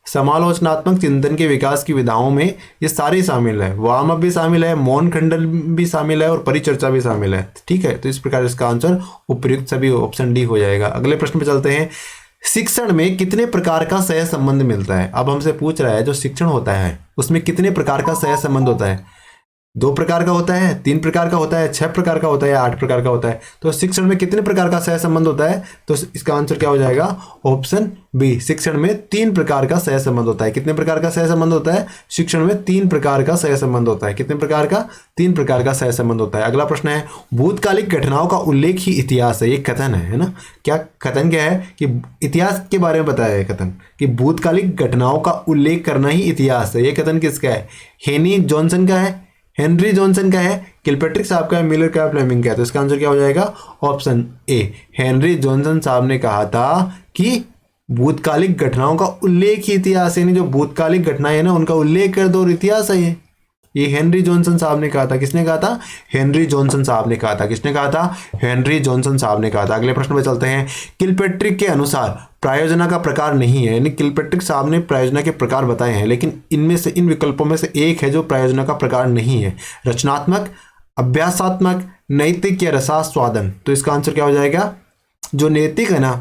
समालोचनात्मक चिंतन के विकास की विधाओं में ये सारे शामिल है, वार्म अप भी शामिल है, मौन खंडन भी शामिल है और परिचर्चा भी शामिल है। ठीक है, तो इस प्रकार इसका आंसर उपयुक्त सभी ऑप्शन डी हो जाएगा। अगले प्रश्न पे चलते हैं। शिक्षण में कितने प्रकार का सह संबंध मिलता है? अब हमसे पूछ रहा है जो शिक्षण होता है उसमें कितने प्रकार का सह संबंध होता है? 2 प्रकार का होता है, 3 प्रकार का होता है, 6 प्रकार का होता है या 8 प्रकार का होता है? तो शिक्षण में कितने प्रकार का सह संबंध होता है? तो इसका आंसर क्या हो जाएगा? ऑप्शन बी, शिक्षण में 3 प्रकार का सह संबंध होता है। कितने प्रकार का सह संबंध होता है? शिक्षण में 3 प्रकार का सह संबंध होता है। कितने प्रकार का? 3 प्रकार का सह संबंध होता है। अगला प्रश्न है, भूतकालिक घटनाओं का उल्लेख ही इतिहास है। ये कथन है ना? क्या कथन क्या है? कि इतिहास के बारे में बताया है कथन, कि भूतकालिक घटनाओं का उल्लेख करना ही इतिहास है। ये कथन किसका है? हेनी जॉनसन का है, हेनरी जॉनसन का है, किलपैट्रिक साहब का है, मिलर का, फ्लेमिंग का है? तो इसका आंसर क्या हो जाएगा? ऑप्शन ए, हेनरी जॉनसन साहब ने कहा था कि भूतकालिक घटनाओं का उल्लेख ही इतिहास है, यानी जो भूतकालिक घटनाएं है ना उनका उल्लेख कर दो और इतिहास है ये हेनरी जॉनसन साहब ने कहा था। किसने कहा था? हेनरी जॉनसन साहब ने कहा था। किसने कहा था? हेनरी जॉनसन साहब ने कहा था। अगले प्रश्न पे चलते हैं। किलपैट्रिक के अनुसार प्रायोजना का प्रकार नहीं है, यानी किलपैट्रिक साहब ने प्रायोजना के प्रकार बताए हैं, लेकिन इनमें से इन विकल्पों में से एक है जो प्रायोजना का प्रकार नहीं है। रचनात्मक, अभ्यासात्मक, नैतिक या रसास्वादन? तो इसका आंसर क्या हो जाएगा? जो नैतिक है ना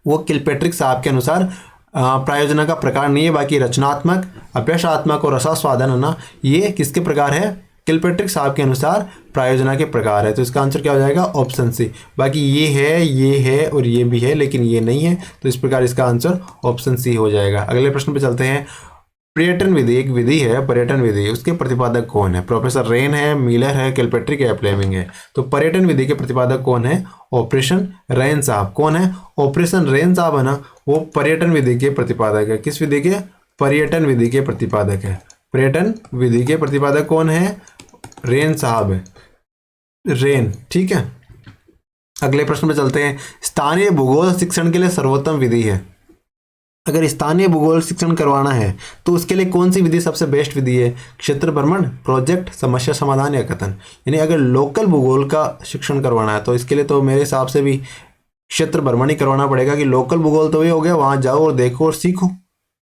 वो किलपैट्रिक साहब के अनुसार प्रायोजना का प्रकार नहीं है, बाकी रचनात्मक, अभ्यासात्मक और रसास्वादन है ना, ये किसके प्रकार है? किलपैट्रिक साहब के अनुसार प्रायोजना के प्रकार है। तो इसका आंसर क्या हो जाएगा? Option C. बाकी ये है और ये भी है लेकिन ये नहीं है, तो इस प्रकार इसका आंसर ऑप्शन सी हो जाएगा। अगले प्रश्न पे चलते हैं। पर्यटन विधि एक विधि है, पर्यटन विधि, उसके प्रतिपादक कौन है? प्रोफेसर रेन है, मिलर है, किलपैट्रिक है, फ्लेमिंग है? तो पर्यटन विधि के प्रतिपादक कौन है? ऑपरेशन रेन साहब। कौन है? ऑपरेशन रेन साहब है ना, वो पर्यटन विधि के प्रतिपादक है। किस विधि के? पर्यटन विधि के प्रतिपादक है। पर्यटन विधि के प्रतिपादक कौन है? रेन साहब है, रेन। ठीक है, अगले प्रश्न पे चलते हैं। स्थानीय भूगोल शिक्षण के लिए सर्वोत्तम विधि है। अगर स्थानीय भूगोल शिक्षण करवाना है तो उसके लिए कौन सी विधि सबसे बेस्ट विधि है? क्षेत्र भ्रमण, प्रोजेक्ट, समस्या समाधान या कथन? यानी अगर लोकल भूगोल का शिक्षण करवाना है तो इसके लिए तो मेरे हिसाब से भी क्षेत्र भ्रमण ही करवाना पड़ेगा, कि लोकल भूगोल तो ये हो गया वहां जाओ और देखो और सीखो,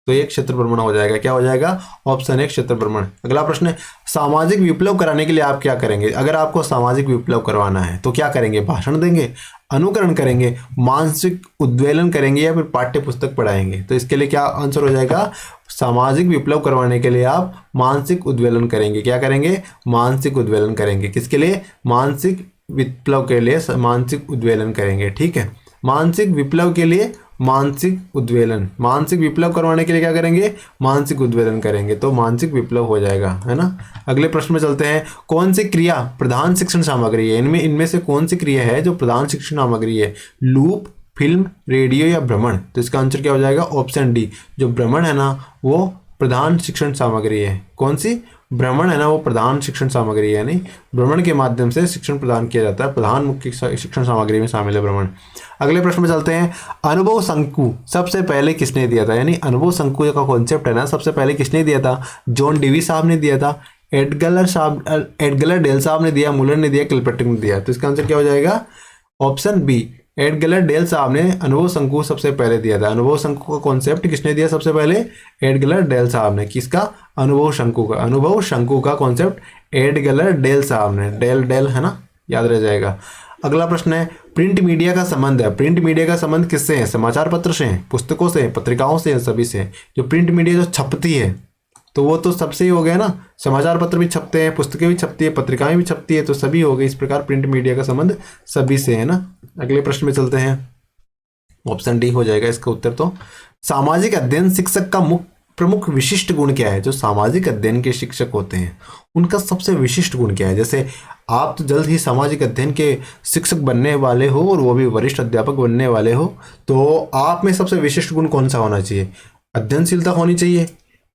तो ये क्षेत्र भ्रमण हो जाएगा। क्या हो जाएगा? ऑप्शन ए, क्षेत्र भ्रमण। अगला प्रश्न है, सामाजिक विप्लव कराने के लिए आप क्या करेंगे? अगर आपको सामाजिक विप्लव करवाना है तो क्या करेंगे? भाषण देंगे, अनुकरण करेंगे, मानसिक उद्वेलन करेंगे या फिर पाठ्य पुस्तक पढ़ाएंगे? तो इसके लिए क्या आंसर हो जाएगा? सामाजिक विप्लव करवाने के लिए आप मानसिक उद्वेलन करेंगे। क्या करेंगे? मानसिक उद्वेलन करेंगे। किसके लिए? मानसिक विप्लव के लिए मानसिक उद्वेलन करेंगे। ठीक है, मानसिक विप्लव के लिए मानसिक उद्वेलन, मानसिक विप्लव करवाने के लिए क्या करेंगे? मानसिक उद्वेलन करेंगे, तो मानसिक विप्लव हो जाएगा, है ना। अगले प्रश्न में चलते हैं। कौन सी क्रिया प्रधान शिक्षण सामग्री है? इनमें से कौन सी क्रिया है जो प्रधान शिक्षण सामग्री है? लूप, फिल्म, रेडियो या भ्रमण? तो इसका आंसर क्या हो जाएगा? ऑप्शन डी, जो भ्रमण है ना वो प्रधान शिक्षण सामग्री है। कौन सी? भ्रमण है ना वो प्रधान शिक्षण सामग्री है। नहीं, भ्रमण के माध्यम से शिक्षण प्रदान किया जाता है, प्रधान मुख्य शिक्षण सामग्री में शामिल है भ्रमण। अगले प्रश्न में चलते हैं। अनुभव शंकु सबसे पहले किसने दिया था? यानी अनुभव शंकु का कॉन्सेप्ट है ना, सबसे पहले किसने दिया था? जॉन डेवी साहब ने दिया था, एडगलर डेल साहब ने दिया, मुलर ने दिया, किलपैट्रिक ने दिया। तो इसका आंसर क्या हो जाएगा? ऑप्शन बी, एडगलर डेल साहब ने अनुभव शंकु सबसे पहले दिया था। अनुभव शंकु का कॉन्सेप्ट किसने दिया सबसे पहले? एडगलर डेल साहब ने। किसका? अनुभव शंकु का। अनुभव शंकु का कॉन्सेप्ट एडगलर डेल साहब ने। डेल है ना, याद रह जाएगा। अगला प्रश्न है, प्रिंट मीडिया का संबंध है। प्रिंट मीडिया का संबंध किससे है? समाचार पत्र से है, पुस्तकों से, पत्रिकाओं से, सभी से। जो प्रिंट मीडिया जो छपती है तो वो तो सबसे ही हो गया ना, समाचार पत्र भी छपते हैं, पुस्तकें भी छपती है, पत्रिकाएं भी छपती है, तो सभी हो गए। इस प्रकार प्रिंट मीडिया का संबंध सभी से है ना। अगले प्रश्न में चलते हैं। ऑप्शन डी हो जाएगा इसका उत्तर। तो सामाजिक अध्ययन शिक्षक का प्रमुख विशिष्ट गुण क्या है? जो सामाजिक अध्ययन के शिक्षक होते हैं उनका सबसे विशिष्ट गुण क्या है? जैसे आप तो जल्द ही सामाजिक अध्ययन के शिक्षक बनने वाले हो और वो भी वरिष्ठ अध्यापक बनने वाले हो, तो आप में सबसे विशिष्ट गुण कौन सा होना चाहिए? अध्ययनशीलता होनी चाहिए,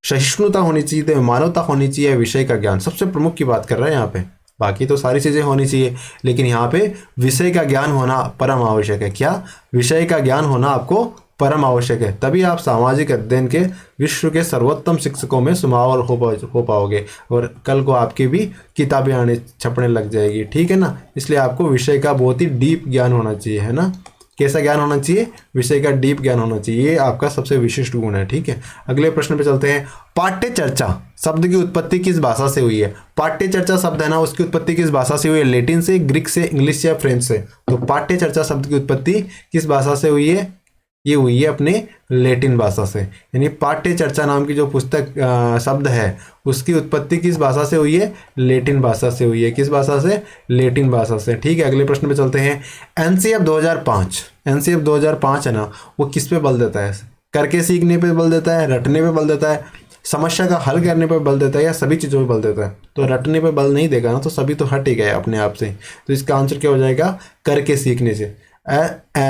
सहिष्णुता होनी चाहिए, मानवता होनी चाहिए, विषय का ज्ञान। सबसे प्रमुख की बात कर रहे हैं यहाँ पे, बाकी तो सारी चीज़ें होनी चाहिए, लेकिन यहाँ पे विषय का ज्ञान होना परम आवश्यक है। क्या? विषय का ज्ञान होना आपको परम आवश्यक है, तभी आप सामाजिक अध्ययन के विश्व के सर्वोत्तम शिक्षकों में शुमार हो पाओगे और कल को आपकी भी किताबें आने छपने लग जाएगी, ठीक है ना। इसलिए आपको विषय का बहुत ही डीप ज्ञान होना चाहिए, है ना। कैसा ज्ञान होना चाहिए? विषय का डीप ज्ञान होना चाहिए, ये आपका सबसे विशिष्ट गुण है, ठीक है। अगले प्रश्न पे चलते हैं। पाठ्य चर्चा शब्द की उत्पत्ति किस भाषा से हुई है? पाठ्य चर्चा शब्द है ना, उसकी उत्पत्ति किस भाषा से हुई है? लैटिन से, ग्रीक से, इंग्लिश या फ्रेंच से? तो पाठ्य चर्चा शब्द की उत्पत्ति किस भाषा से हुई है? ये हुई है अपने लैटिन भाषा से। यानी पाठ्य चर्चा नाम की जो पुस्तक शब्द है उसकी उत्पत्ति किस भाषा से हुई है? लैटिन भाषा से हुई है। किस भाषा से? लैटिन भाषा से, ठीक है। अगले प्रश्न पे चलते हैं। एनसीएफ 2005, एनसीएफ 2005 है ना, वो किस पे बल देता है? करके सीखने पे बल देता है, रटने पे बल देता है, समस्या का हल करने पर बल देता है, या सभी चीज़ों पर बल देता है? तो रटने पर बल नहीं देगा ना, तो सभी तो हट ही गए अपने आप से। तो इसका आंसर क्या हो जाएगा? करके सीखने से।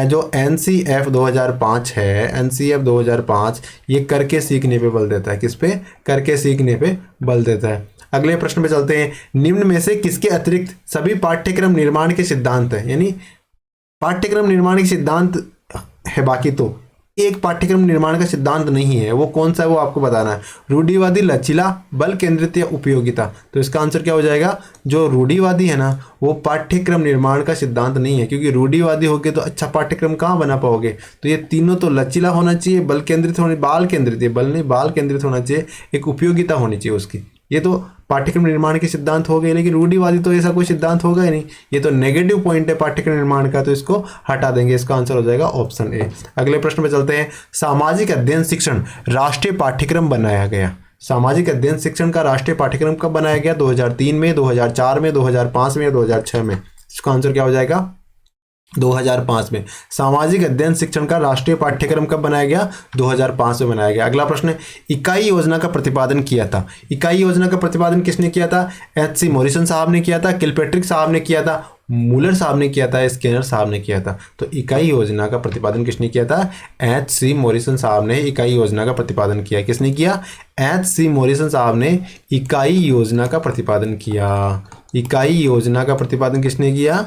जो एनसीएफ 2005 है, एनसीएफ 2005 ये करके सीखने पे बल देता है। किस पे? करके सीखने पे बल देता है। अगले प्रश्न पे चलते हैं। निम्न में से किसके अतिरिक्त सभी पाठ्यक्रम निर्माण के सिद्धांत है? यानी पाठ्यक्रम निर्माण के सिद्धांत है बाकी, तो एक पाठ्यक्रम निर्माण का सिद्धांत नहीं है, वो कौन सा है वो आपको बताना है। रूढ़िवादी, लचीला, बल केंद्रित या उपयोगिता? तो इसका आंसर क्या हो जाएगा? जो रूढ़िवादी है ना वो पाठ्यक्रम निर्माण का सिद्धांत नहीं है, क्योंकि रूढ़िवादी होगे तो अच्छा पाठ्यक्रम कहाँ बना पाओगे। तो ये तीनों तो लचीला होना चाहिए, बल केंद्रित होने, बाल केंद्रित, बल नहीं बाल केंद्रित होना चाहिए, एक उपयोगिता होनी चाहिए उसकी। ये तो पाठ्यक्रम निर्माण के सिद्धांत हो गए, लेकिन रूढ़िवादी तो ऐसा कोई सिद्धांत होगा ही नहीं। ये तो नेगेटिव पॉइंट है पाठ्यक्रम निर्माण का, तो इसको हटा देंगे। इसका आंसर हो जाएगा ऑप्शन ए। अगले प्रश्न पे चलते हैं। सामाजिक अध्ययन शिक्षण राष्ट्रीय पाठ्यक्रम बनाया गया। सामाजिक अध्ययन शिक्षण का राष्ट्रीय पाठ्यक्रम कब बनाया गया? 2003 में, 2004 में, 2005 में या 2006 में? इसका आंसर क्या हो जाएगा? 2005 में। सामाजिक अध्ययन शिक्षण का राष्ट्रीय पाठ्यक्रम कब बनाया गया? 2005 में बनाया गया। अगला प्रश्न, इकाई योजना का प्रतिपादन किया था। इकाई योजना का प्रतिपादन किसने किया था? एच.सी. मॉरिसन साहब ने किया था, किलपेट्रिक साहब ने किया था, मूलर साहब ने किया था, स्किनर साहब ने किया था। तो इकाई योजना का प्रतिपादन किसने किया था? एच.सी. मॉरिसन साहब ने इकाई योजना का प्रतिपादन किया। किसने किया? एच.सी. मॉरिसन साहब ने इकाई योजना का प्रतिपादन किया। इकाई योजना का प्रतिपादन किसने किया?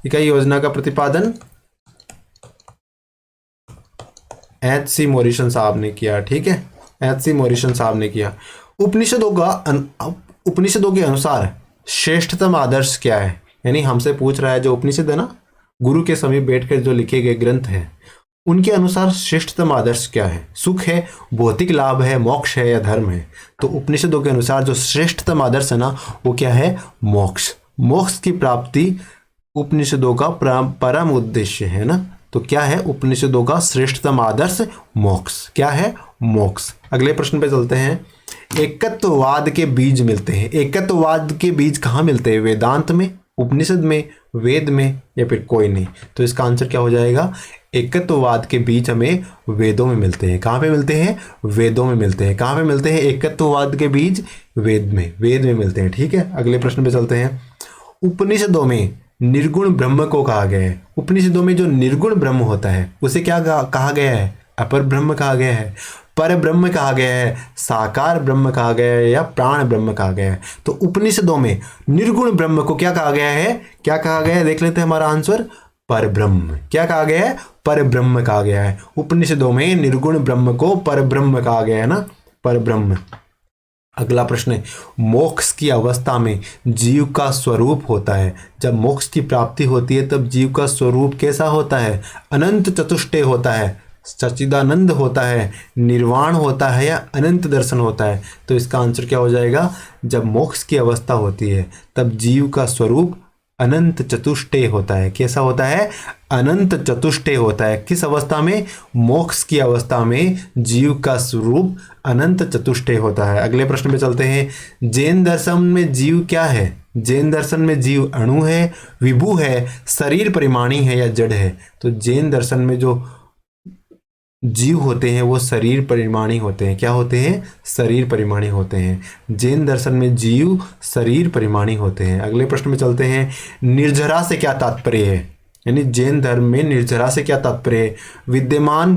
इकाई योजना का प्रतिपादन एच.सी. मॉरिसन साहब ने किया, ठीक है। एच.सी. मॉरिसन साहब ने किया। उपनिषदों के अनुसार श्रेष्ठतम आदर्श क्या है? यानी हमसे पूछ रहा है, जो उपनिषद है ना, गुरु के समीप बैठकर जो लिखे गए ग्रंथ हैं, उनके अनुसार श्रेष्ठतम आदर्श क्या है? सुख है, भौतिक लाभ है, मोक्ष है या धर्म है? तो उपनिषदों के अनुसार जो श्रेष्ठतम आदर्श है ना वो क्या है? मोक्ष। मोक्ष की प्राप्ति उपनिषदों का परम उद्देश्य है ना। तो क्या है उपनिषदों का श्रेष्ठतम आदर्श? मोक्ष। क्या है? मोक्ष। अगले प्रश्न पे चलते हैं। एकत्ववाद के बीज मिलते हैं। एकत्ववाद के बीज कहाँ मिलते हैं? वेदांत में, उपनिषद में, वेद में या फिर कोई नहीं? तो इसका आंसर क्या हो जाएगा? एकत्ववाद के बीज हमें वेदों में मिलते हैं। कहाँ पे मिलते हैं? वेदों में मिलते हैं। कहाँ पे मिलते हैं एकत्ववाद के बीज? वेद में, वेद में मिलते हैं, ठीक है। अगले प्रश्न पे चलते हैं। उपनिषदों में निर्गुण ब्रह्म को कहा गया है। उपनिषदों में जो निर्गुण ब्रह्म होता है उसे क्या कहा गया है? अपर ब्रह्म कहा गया है, पर ब्रह्म कहा गया है, साकार ब्रह्म कहा गया है या प्राण ब्रह्म कहा गया है? तो उपनिषदों में निर्गुण ब्रह्म को क्या कहा गया है? क्या कहा गया है? देख लेते हैं हमारा आंसर, पर ब्रह्म। क्या कहा गया है? पर ब्रह्म कहा गया है। उपनिषदों में निर्गुण ब्रह्म को पर ब्रह्म कहा गया है ना, पर ब्रह्म। अगला प्रश्न है। मोक्ष की अवस्था में जीव का स्वरूप होता है। जब मोक्ष की प्राप्ति होती है तब जीव का स्वरूप कैसा होता है? अनंत चतुष्टय होता है, सच्चिदानंद होता है, निर्वाण होता है या अनंत दर्शन होता है? तो इसका आंसर क्या हो जाएगा? जब मोक्ष की अवस्था होती है तब जीव का स्वरूप अनंत चतुष्टय होता है। कैसा होता है? अनंत चतुष्टय होता है। किस अवस्था में? मोक्ष की अवस्था में जीव का स्वरूप अनंत चतुष्टय होता है। अगले प्रश्न पे चलते हैं। जैन दर्शन में जीव क्या है? जैन दर्शन में जीव अणु है, विभु है, शरीर परिमाणी है या जड़ है? तो जैन दर्शन में जो जीव होते हैं वो शरीर परिमाणी होते हैं। क्या होते हैं? शरीर परिमाणी होते हैं। जैन दर्शन में जीव शरीर परिमाणी होते हैं। अगले प्रश्न में चलते हैं। निर्जरा से क्या तात्पर्य है? यानी जैन धर्म में निर्जरा से क्या तात्पर्य है? विद्यमान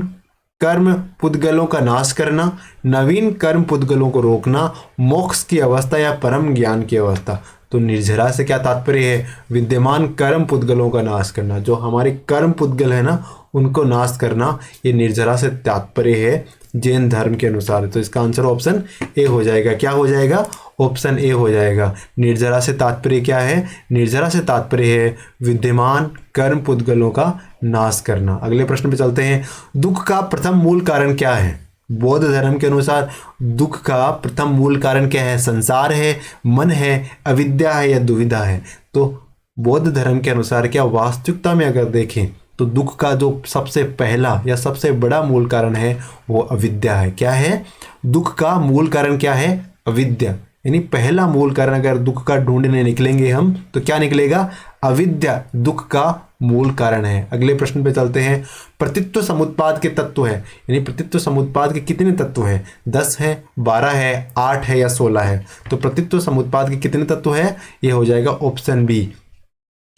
कर्म पुद्गलों का नाश करना, नवीन कर्म पुद्गलों को रोकना, मोक्ष की अवस्था या परम ज्ञान की अवस्था? तो निर्जरा से क्या तात्पर्य है? विद्यमान कर्म पुद्गलों का नाश करना, जो हमारे कर्म पुद्गल है ना उनको नाश करना, ये निर्जरा से तात्पर्य है जैन धर्म के अनुसार। तो इसका आंसर ऑप्शन ए हो जाएगा। क्या हो जाएगा? ऑप्शन ए हो जाएगा। निर्जरा से तात्पर्य क्या है? निर्जरा से तात्पर्य है विद्यमान कर्म पुद्गलों का नाश करना। अगले प्रश्न पे चलते हैं। दुख का प्रथम मूल कारण क्या है? बौद्ध धर्म के अनुसार दुख का प्रथम मूल कारण क्या है? संसार है, मन है, अविद्या है या दुविधा है? तो बौद्ध धर्म के अनुसार क्या वास्तविकता में अगर देखें तो दुख का जो सबसे पहला या सबसे बड़ा मूल कारण है वो अविद्या है। क्या है? दुख का मूल कारण क्या है? अविद्या। यानी पहला मूल कारण अगर दुख का ढूंढने निकलेंगे हम तो क्या निकलेगा? अविद्या दुख का मूल कारण है। अगले प्रश्न पे चलते हैं। प्रतित्व समुत्पाद के तत्व है, यानी प्रतित्व समुत्पाद के कितने तत्व हैं? 10 है, 12 है, 8 है या 16 है? तो प्रतित्व समुत्पाद के कितने तत्व है? ये हो जाएगा ऑप्शन बी।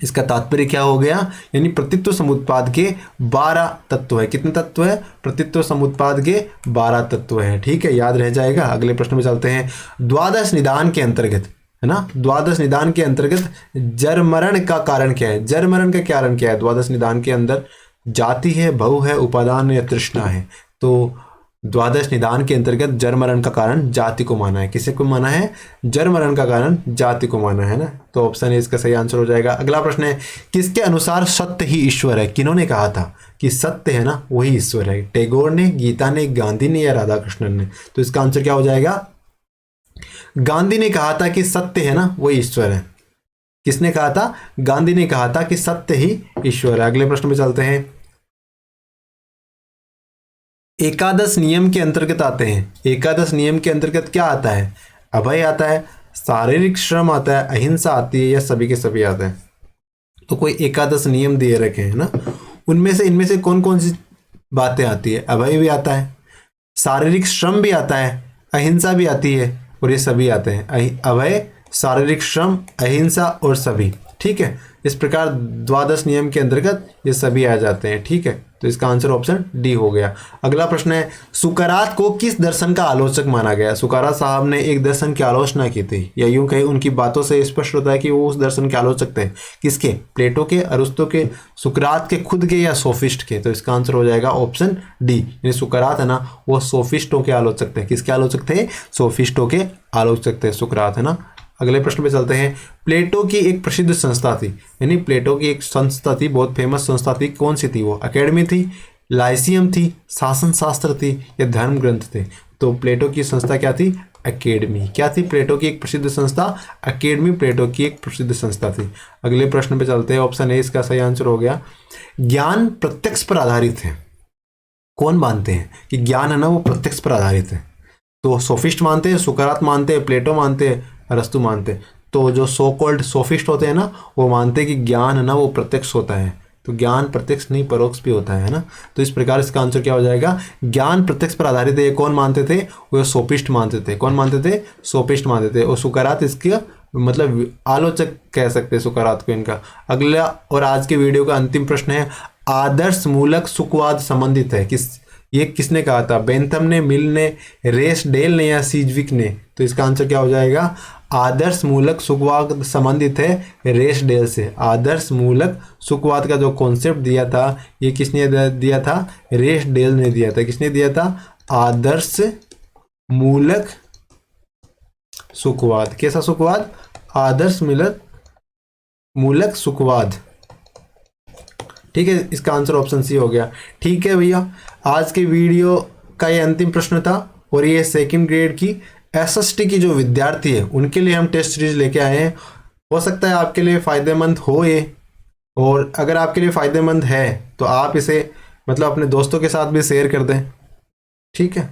इसका तात्पर्य क्या हो गया? यानी प्रतित्व समुत्पाद के 12 तत्व है। कितने तत्व है? प्रतित्व समुत्पाद के 12 तत्व है। ठीक है, याद रह जाएगा। अगले प्रश्न में चलते हैं। द्वादश निदान के अंतर्गत, है ना, द्वादश निदान के अंतर्गत जरमरण का कारण क्या है? जरमरण का कारण क्या है? द्वादश निदान के अंदर जाति है, भव है, उपादान या तृष्णा है। तो द्वादश निदान के अंतर्गत जरमरण का कारण जाति को माना है। किसे को माना है? जरमरण का कारण जाति को माना है ना। तो ऑप्शन ए इसका सही आंसर हो जाएगा। अगला प्रश्न है। किसके अनुसार सत्य ही ईश्वर है? किन्होंने कहा था कि सत्य है ना वही ईश्वर है? टैगोर ने, गीता ने, गांधी ने या राधा कृष्णन ने? तो इसका आंसर क्या हो जाएगा? गांधी ने कहा था कि सत्य है ना वो ईश्वर है। किसने कहा था? गांधी ने कहा था कि सत्य ही ईश्वर है। अगले प्रश्न में चलते हैं। एकादश नियम के अंतर्गत आते हैं। एकादश नियम के अंतर्गत क्या आता है? अभय आता है, शारीरिक श्रम आता है, अहिंसा आती है या सभी के सभी आते हैं? तो कोई एकादश नियम दिए रखे हैं ना, उनमें से इनमें से कौन कौन सी बातें आती है? अभय भी आता है, शारीरिक श्रम भी आता है, अहिंसा भी आती है और ये सभी आते हैं। अभय, शारीरिक श्रम, अहिंसा और सभी। ठीक है, इस प्रकार द्वादश नियम के अंतर्गत ये सभी आ जाते हैं। ठीक है, तो इसका आंसर ऑप्शन डी हो गया। अगला प्रश्न है। सुकरात को किस दर्शन का आलोचक माना गया? सुकरात साहब ने एक दर्शन की आलोचना की थी, या यूं कहे उनकी बातों से स्पष्ट होता है कि वो उस दर्शन के आलोचक थे। किसके? प्लेटो के, अरिस्टो के, सुकरात के खुद के या सोफिस्ट के? तो इसका आंसर हो जाएगा ऑप्शन डी। यानी सुकरात है ना वो सोफिस्टों के आलोचक थे। किसके आलोचक थे? सोफिस्टों के आलोचक थे सुकरात, है ना। अगले प्रश्न पे चलते हैं। प्लेटो की एक प्रसिद्ध संस्था थी, यानी प्लेटो की एक संस्था थी, बहुत फेमस संस्था थी। कौन सी थी वो? एकेडमी थी, लाइसियम थी, शासन शास्त्र थी या धर्म ग्रंथ थे? तो प्लेटो की संस्था क्या थी? एकेडमी। क्या थी? प्लेटो की एक प्रसिद्ध संस्था एकेडमी प्लेटो की एक प्रसिद्ध संस्था थी। अगले प्रश्न पे चलते हैं। ऑप्शन ए इसका सही आंसर हो गया। ज्ञान प्रत्यक्ष पर आधारित है। कौन मानते हैं कि ज्ञान है ना वो प्रत्यक्ष पर आधारित है? तो सोफिस्ट मानते हैं, सुकरात मानते हैं, प्लेटो मानते हैं, अरस्तु मानते। तो जो सो कॉल्ड सोफिस्ट होते हैं ना वो मानते हैं कि ज्ञान है ना वो प्रत्यक्ष होता है। तो ज्ञान प्रत्यक्ष नहीं परोक्ष भी होता है ना। तो इस प्रकार इसका आंसर क्या हो जाएगा? ज्ञान प्रत्यक्ष पर आधारित है। ये कौन मानते थे? वो सोफिस्ट मानते थे। कौन मानते थे? सोफिस्ट मानते थे। और सुकरात इसके मतलब आलोचक कह सकते हैं सुकरात को इनका। अगला और आज के वीडियो का अंतिम प्रश्न है। आदर्श मूलक सुखवाद संबंधित है ये किसने कहा था? बेंथम ने, मिल ने, रेस डेल ने या सीजविक ने? तो इसका आंसर क्या हो जाएगा? आदर्श मूलक सुखवाद संबंधित है रेस डेल से। आदर्श मूलक सुखवाद का जो कॉन्सेप्ट दिया था ये किसने दिया था? रेस डेल ने दिया था। किसने दिया था? आदर्श मूलक सुखवाद। कैसा सुखवाद? आदर्श मूलक सुखवाद। ठीक है, इसका आंसर ऑप्शन सी हो गया। ठीक है भैया, आज के वीडियो का ये अंतिम प्रश्न था और ये सेकंड ग्रेड की एसएसटी की जो विद्यार्थी है उनके लिए हम टेस्ट सीरीज लेके आए हैं। हो सकता है आपके लिए फ़ायदेमंद हो ये, और अगर आपके लिए फ़ायदेमंद है तो आप इसे मतलब अपने दोस्तों के साथ भी शेयर कर दें। ठीक है।